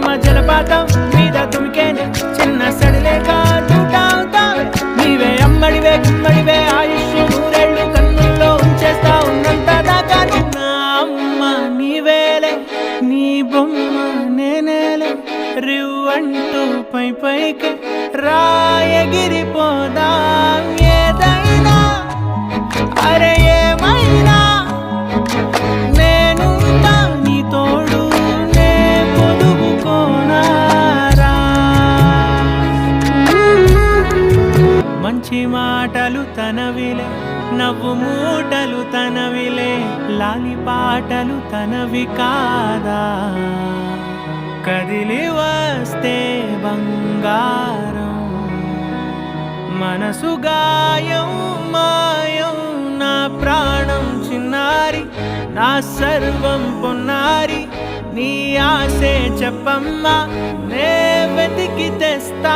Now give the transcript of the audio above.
ప్రేమ జలపాతం మీద తుమికేనే చిన్న సడిలేక తూటావుతావే నీవే అమ్మడివే గుమ్మడివే ఆయుష్ నూరేళ్ళు కన్నుల్లో ఉంచేస్తా ఉన్నంత దాకా నా అమ్మ నీవేలే నీ బొమ్మ నేనేలే రివ్వంటూ పై పైకి రాయగిరిపోదాం ఏదైనా అరే ఏమైనా నేనుంటా నీ తోడు నే పొదుపుకోనారా మంచి మాటలు తనవిలే నవ్వు మూటలు తనవిలే లాలి పాటలు తనవి కాదా కదిలి వస్తే బంగారం మనసు గాయం మాయం నా ప్రాణం చిన్నారి నా సర్వం పొన్నారి నీ ఆశే చెప్పమ్మా నే వెతికి తెస్తా